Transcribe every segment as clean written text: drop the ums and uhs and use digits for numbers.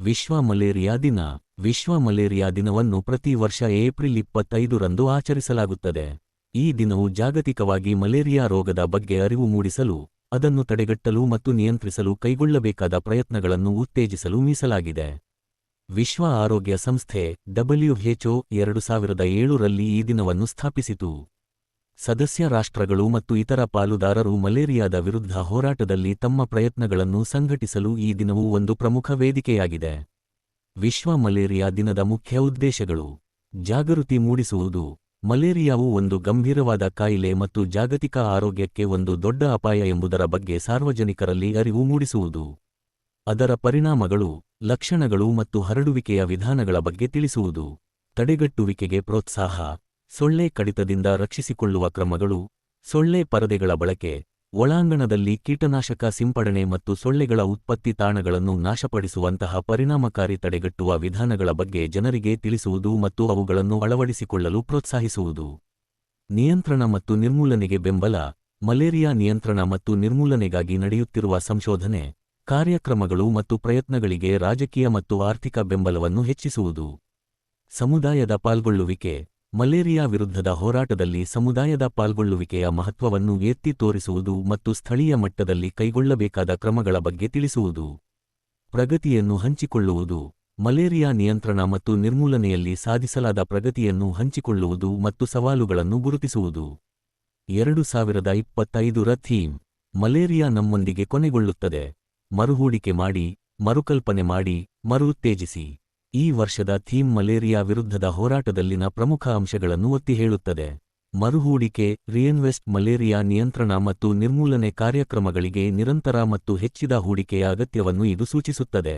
ವಿಶ್ವ ಮಲೇರಿಯಾ ದಿನ. ವಿಶ್ವ ಮಲೇರಿಯಾ ದಿನವನ್ನು ಪ್ರತಿ ವರ್ಷ ಏಪ್ರಿಲ್ 25ರಂದು ಆಚರಿಸಲಾಗುತ್ತದೆ. ಈ ದಿನವು ಜಾಗತಿಕವಾಗಿ ಮಲೇರಿಯಾ ರೋಗದ ಬಗ್ಗೆ ಅರಿವು ಮೂಡಿಸಲು, ಅದನ್ನು ತಡೆಗಟ್ಟಲು ಮತ್ತು ನಿಯಂತ್ರಿಸಲು ಕೈಗೊಳ್ಳಬೇಕಾದ ಪ್ರಯತ್ನಗಳನ್ನು ಉತ್ತೇಜಿಸಲು ಮೀಸಲಾಗಿದೆ. ವಿಶ್ವ ಆರೋಗ್ಯ ಸಂಸ್ಥೆ WHO 2007ರಲ್ಲಿ ಈ ದಿನವನ್ನು ಸ್ಥಾಪಿಸಿತು. ಸದಸ್ಯ ರಾಷ್ಟ್ರಗಳು ಮತ್ತು ಇತರ ಪಾಲುದಾರರು ಮಲೇರಿಯಾದ ವಿರುದ್ಧ ಹೋರಾಟದಲ್ಲಿ ತಮ್ಮ ಪ್ರಯತ್ನಗಳನ್ನು ಸಂಘಟಿಸಲು ಈ ದಿನವು ಒಂದು ಪ್ರಮುಖ ವೇದಿಕೆಯಾಗಿದೆ. ವಿಶ್ವ ಮಲೇರಿಯಾ ದಿನದ ಮುಖ್ಯ ಉದ್ದೇಶಗಳು: ಜಾಗೃತಿ ಮೂಡಿಸುವುದು. ಮಲೇರಿಯಾವು ಒಂದು ಗಂಭೀರವಾದ ಕಾಯಿಲೆ ಮತ್ತು ಜಾಗತಿಕ ಆರೋಗ್ಯಕ್ಕೆ ಒಂದು ದೊಡ್ಡ ಅಪಾಯ ಎಂಬುದರ ಬಗ್ಗೆ ಸಾರ್ವಜನಿಕರಲ್ಲಿ ಅರಿವು ಮೂಡಿಸುವುದು. ಅದರ ಪರಿಣಾಮಗಳು, ಲಕ್ಷಣಗಳು ಮತ್ತು ಹರಡುವಿಕೆಯ ವಿಧಾನಗಳ ಬಗ್ಗೆ ತಿಳಿಸುವುದು. ತಡೆಗಟ್ಟುವಿಕೆಗೆ ಪ್ರೋತ್ಸಾಹ. ಸೊಳ್ಳೆ ಕಡಿತದಿಂದ ರಕ್ಷಿಸಿಕೊಳ್ಳುವ ಕ್ರಮಗಳು, ಸೊಳ್ಳೆ ಪರದೆಗಳ ಬಳಕೆ, ಒಳಾಂಗಣದಲ್ಲಿ ಕೀಟನಾಶಕ ಸಿಂಪಡಣೆ ಮತ್ತು ಸೊಳ್ಳೆಗಳ ಉತ್ಪತ್ತಿ ತಾಣಗಳನ್ನು ನಾಶಪಡಿಸುವಂತಹ ಪರಿಣಾಮಕಾರಿ ತಡೆಗಟ್ಟುವ ವಿಧಾನಗಳ ಬಗ್ಗೆ ಜನರಿಗೆ ತಿಳಿಸುವುದು ಮತ್ತು ಅವುಗಳನ್ನು ಅಳವಡಿಸಿಕೊಳ್ಳಲು ಪ್ರೋತ್ಸಾಹಿಸುವುದು. ನಿಯಂತ್ರಣ ಮತ್ತು ನಿರ್ಮೂಲನೆಗೆ ಬೆಂಬಲ. ಮಲೇರಿಯಾ ನಿಯಂತ್ರಣ ಮತ್ತು ನಿರ್ಮೂಲನೆಗಾಗಿ ನಡೆಯುತ್ತಿರುವ ಸಂಶೋಧನೆ, ಕಾರ್ಯಕ್ರಮಗಳು ಮತ್ತು ಪ್ರಯತ್ನಗಳಿಗೆ ರಾಜಕೀಯ ಮತ್ತು ಆರ್ಥಿಕ ಬೆಂಬಲವನ್ನು ಹೆಚ್ಚಿಸುವುದು. ಸಮುದಾಯದ ಪಾಲ್ಗೊಳ್ಳುವಿಕೆ. ಮಲೇರಿಯಾ ವಿರುದ್ಧದ ಹೋರಾಟದಲ್ಲಿ ಸಮುದಾಯದ ಪಾಲ್ಗೊಳ್ಳುವಿಕೆಯ ಮಹತ್ವವನ್ನು ಎತ್ತಿ ತೋರಿಸುವುದು ಮತ್ತು ಸ್ಥಳೀಯ ಮಟ್ಟದಲ್ಲಿ ಕೈಗೊಳ್ಳಬೇಕಾದ ಕ್ರಮಗಳ ಬಗ್ಗೆ ತಿಳಿಸುವುದು. ಪ್ರಗತಿಯನ್ನು ಹಂಚಿಕೊಳ್ಳುವುದು. ಮಲೇರಿಯಾ ನಿಯಂತ್ರಣ ಮತ್ತು ನಿರ್ಮೂಲನೆಯಲ್ಲಿ ಸಾಧಿಸಲಾದ ಪ್ರಗತಿಯನ್ನು ಹಂಚಿಕೊಳ್ಳುವುದು ಮತ್ತು ಸವಾಲುಗಳನ್ನು ಗುರುತಿಸುವುದು. 2025ರ ಥೀಮ್: ಮಲೇರಿಯಾ ನಮ್ಮೊಂದಿಗೆ ಕೊನೆಗೊಳ್ಳುತ್ತದೆ. ಮರುಹೂಡಿಕೆ ಮಾಡಿ, ಮರುಕಲ್ಪನೆ ಮಾಡಿ, ಮರುಉತ್ತೇಜಿಸಿ. ಈ ವರ್ಷದ ಥೀಮ್ ಮಲೇರಿಯಾ ವಿರುದ್ಧದ ಹೋರಾಟದಲ್ಲಿನ ಪ್ರಮುಖ ಅಂಶಗಳನ್ನು ಒತ್ತಿ ಹೇಳುತ್ತದೆ. ಮರುಹೂಡಿಕೆ, ರಿಇನ್ವೆಸ್ಟ್. ಮಲೇರಿಯಾ ನಿಯಂತ್ರಣ ಮತ್ತು ನಿರ್ಮೂಲನೆ ಕಾರ್ಯಕ್ರಮಗಳಿಗೆ ನಿರಂತರ ಮತ್ತು ಹೆಚ್ಚಿದ ಹೂಡಿಕೆಯ ಅಗತ್ಯವನ್ನು ಇದು ಸೂಚಿಸುತ್ತದೆ.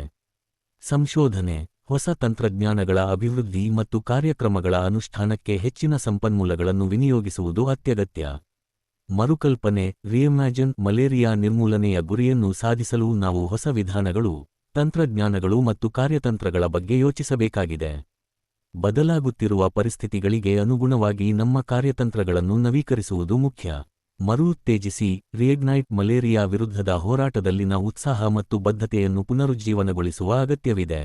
ಸಂಶೋಧನೆ, ಹೊಸ ತಂತ್ರಜ್ಞಾನಗಳ ಅಭಿವೃದ್ಧಿ ಮತ್ತು ಕಾರ್ಯಕ್ರಮಗಳ ಅನುಷ್ಠಾನಕ್ಕೆ ಹೆಚ್ಚಿನ ಸಂಪನ್ಮೂಲಗಳನ್ನು ವಿನಿಯೋಗಿಸುವುದು ಅತ್ಯಗತ್ಯ. ಮರುಕಲ್ಪನೆ, ರಿಇಮ್ಯಾಜಿನ್. ಮಲೇರಿಯಾ ನಿರ್ಮೂಲನೆಯ ಗುರಿಯನ್ನು ಸಾಧಿಸಲು ನಾವು ಹೊಸ ವಿಧಾನಗಳು, ತಂತ್ರಜ್ಞಾನಗಳು ಮತ್ತು ಕಾರ್ಯತಂತ್ರಗಳ ಬಗ್ಗೆ ಯೋಚಿಸಬೇಕಾಗಿದೆ. ಬದಲಾಗುತ್ತಿರುವ ಪರಿಸ್ಥಿತಿಗಳಿಗೆ ಅನುಗುಣವಾಗಿ ನಮ್ಮ ಕಾರ್ಯತಂತ್ರಗಳನ್ನು ನವೀಕರಿಸುವುದು ಮುಖ್ಯ. ಮರುಉತ್ತೇಜಿಸಿ, ರಿಇಗ್ನೈಟ್. ಮಲೇರಿಯಾ ವಿರುದ್ಧದ ಹೋರಾಟದಲ್ಲಿನ ಉತ್ಸಾಹ ಮತ್ತು ಬದ್ಧತೆಯನ್ನು ಪುನರುಜ್ಜೀವನಗೊಳಿಸುವ ಅಗತ್ಯವಿದೆ.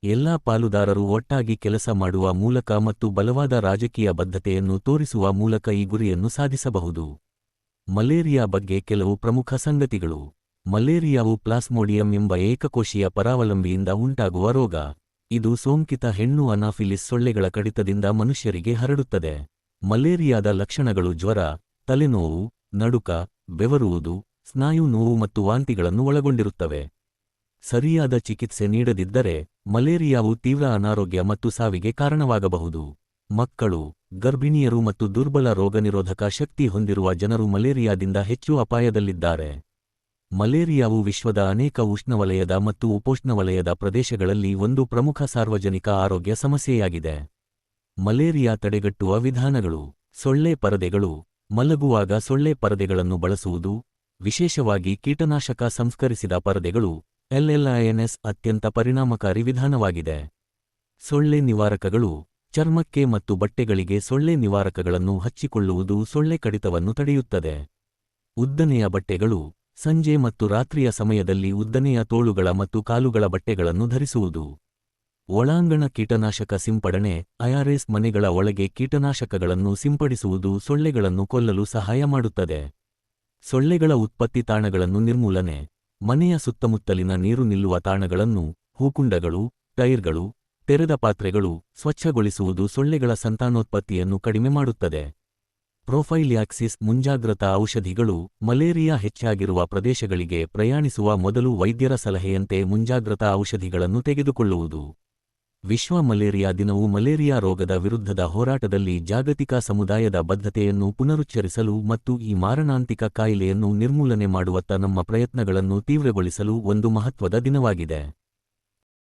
ಎಲ್ಲಾ ಪಾಲುದಾರರು ಒಟ್ಟಾಗಿ ಕೆಲಸ ಮಾಡುವ ಮೂಲಕ ಮತ್ತು ಬಲವಾದ ರಾಜಕೀಯ ಬದ್ಧತೆಯನ್ನು ತೋರಿಸುವ ಮೂಲಕ ಈ ಗುರಿಯನ್ನು ಸಾಧಿಸಬಹುದು. ಮಲೇರಿಯಾ ಬಗ್ಗೆ ಕೆಲವು ಪ್ರಮುಖ ಸಂಗತಿಗಳು. ಮಲೇರಿಯಾವು ಪ್ಲಾಸ್ಮೋಡಿಯಂ ಎಂಬ ಏಕಕೋಶೀಯ ಪರಾವಲಂಬಿಯಿಂದ ಉಂಟಾಗುವ ರೋಗ. ಇದು ಸೋಂಕಿತ ಹೆಣ್ಣು ಅನಾಫಿಲಿಸ್ ಸೊಳ್ಳೆಗಳ ಕಡಿತದಿಂದ ಮನುಷ್ಯರಿಗೆ ಹರಡುತ್ತದೆ. ಮಲೇರಿಯಾದ ಲಕ್ಷಣಗಳು ಜ್ವರ, ತಲೆನೋವು, ನಡುಕ, ಬೆವರುವುದು, ಸ್ನಾಯು ನೋವು ಮತ್ತು ವಾಂತಿಗಳನ್ನು ಒಳಗೊಂಡಿರುತ್ತವೆ. ಸರಿಯಾದ ಚಿಕಿತ್ಸೆ ನೀಡದಿದ್ದರೆ, ಮಲೇರಿಯಾವು ತೀವ್ರ ಅನಾರೋಗ್ಯ ಮತ್ತು ಸಾವಿಗೆ ಕಾರಣವಾಗಬಹುದು. ಮಕ್ಕಳು, ಗರ್ಭಿಣಿಯರು ಮತ್ತು ದುರ್ಬಲ ರೋಗನಿರೋಧಕ ಶಕ್ತಿ ಹೊಂದಿರುವ ಜನರು ಮಲೇರಿಯಾದಿಂದ ಹೆಚ್ಚು ಅಪಾಯದಲ್ಲಿದ್ದಾರೆ. ಮಲೇರಿಯಾವು ವಿಶ್ವದ ಅನೇಕ ಉಷ್ಣವಲಯದ ಮತ್ತು ಉಪೋಷ್ಣವಲಯದ ಪ್ರದೇಶಗಳಲ್ಲಿ ಒಂದು ಪ್ರಮುಖ ಸಾರ್ವಜನಿಕ ಆರೋಗ್ಯ ಸಮಸ್ಯೆಯಾಗಿದೆ. ಮಲೇರಿಯಾ ತಡೆಗಟ್ಟುವ ವಿಧಾನಗಳು. ಸೊಳ್ಳೆ ಪರದೆಗಳು. ಮಲಗುವಾಗ ಸೊಳ್ಳೆ ಪರದೆಗಳನ್ನು ಬಳಸುವುದು, ವಿಶೇಷವಾಗಿ ಕೀಟನಾಶಕ ಸಂಸ್ಕರಿಸಿದ ಪರದೆಗಳು, LLINS ಅತ್ಯಂತ ಪರಿಣಾಮಕಾರಿ ವಿಧಾನವಾಗಿದೆ. ಸೊಳ್ಳೆ ನಿವಾರಕಗಳು. ಚರ್ಮಕ್ಕೆ ಮತ್ತು ಬಟ್ಟೆಗಳಿಗೆ ಸೊಳ್ಳೆ ನಿವಾರಕಗಳನ್ನು ಹಚ್ಚಿಕೊಳ್ಳುವುದು ಸೊಳ್ಳೆ ಕಡಿತವನ್ನು ತಡೆಯುತ್ತದೆ. ಉದ್ದನೆಯ ಬಟ್ಟೆಗಳು. ಸಂಜೆ ಮತ್ತು ರಾತ್ರಿಯ ಸಮಯದಲ್ಲಿ ಉದ್ದನೆಯ ತೋಳುಗಳ ಮತ್ತು ಕಾಲುಗಳ ಬಟ್ಟೆಗಳನ್ನು ಧರಿಸುವುದು. ಒಳಾಂಗಣ ಕೀಟನಾಶಕ ಸಿಂಪಡಣೆ. IRS. ಮನೆಗಳ ಒಳಗೆ ಕೀಟನಾಶಕಗಳನ್ನು ಸಿಂಪಡಿಸುವುದು ಸೊಳ್ಳೆಗಳನ್ನು ಕೊಲ್ಲಲು ಸಹಾಯ ಮಾಡುತ್ತದೆ. ಸೊಳ್ಳೆಗಳ ಉತ್ಪತ್ತಿ ತಾಣಗಳನ್ನು ನಿರ್ಮೂಲನೆ. ಮನೆಯ ಸುತ್ತಮುತ್ತಲಿನ ನೀರು ನಿಲ್ಲುವ ತಾಣಗಳನ್ನು, ಹೂಕುಂಡಗಳು, ಟೈರ್ಗಳು, ತೆರೆದ ಪಾತ್ರೆಗಳು ಸ್ವಚ್ಛಗೊಳಿಸುವುದು ಸೊಳ್ಳೆಗಳ ಸಂತಾನೋತ್ಪತ್ತಿಯನ್ನು ಕಡಿಮೆ ಮಾಡುತ್ತದೆ. ಪ್ರೊಫೈಲ್ಯಾಕ್ಸಿಸ್. ಮುಂಜಾಗ್ರತಾ ಔಷಧಿಗಳು. ಮಲೇರಿಯಾ ಹೆಚ್ಚಾಗಿರುವ ಪ್ರದೇಶಗಳಿಗೆ ಪ್ರಯಾಣಿಸುವ ಮೊದಲು ವೈದ್ಯರ ಸಲಹೆಯಂತೆ ಮುಂಜಾಗ್ರತಾ ಔಷಧಿಗಳನ್ನು ತೆಗೆದುಕೊಳ್ಳುವುದು. ವಿಶ್ವ ಮಲೇರಿಯಾ ದಿನವು ಮಲೇರಿಯಾ ರೋಗದ ವಿರುದ್ಧದ ಹೋರಾಟದಲ್ಲಿ ಜಾಗತಿಕ ಸಮುದಾಯದ ಬದ್ಧತೆಯನ್ನು ಪುನರುಚ್ಚರಿಸಲು ಮತ್ತು ಈ ಮಾರಣಾಂತಿಕ ಕಾಯಿಲೆಯನ್ನು ನಿರ್ಮೂಲನೆ ಮಾಡುವತ್ತ ನಮ್ಮ ಪ್ರಯತ್ನಗಳನ್ನು ತೀವ್ರಗೊಳಿಸಲು ಒಂದು ಮಹತ್ವದ ದಿನವಾಗಿದೆ.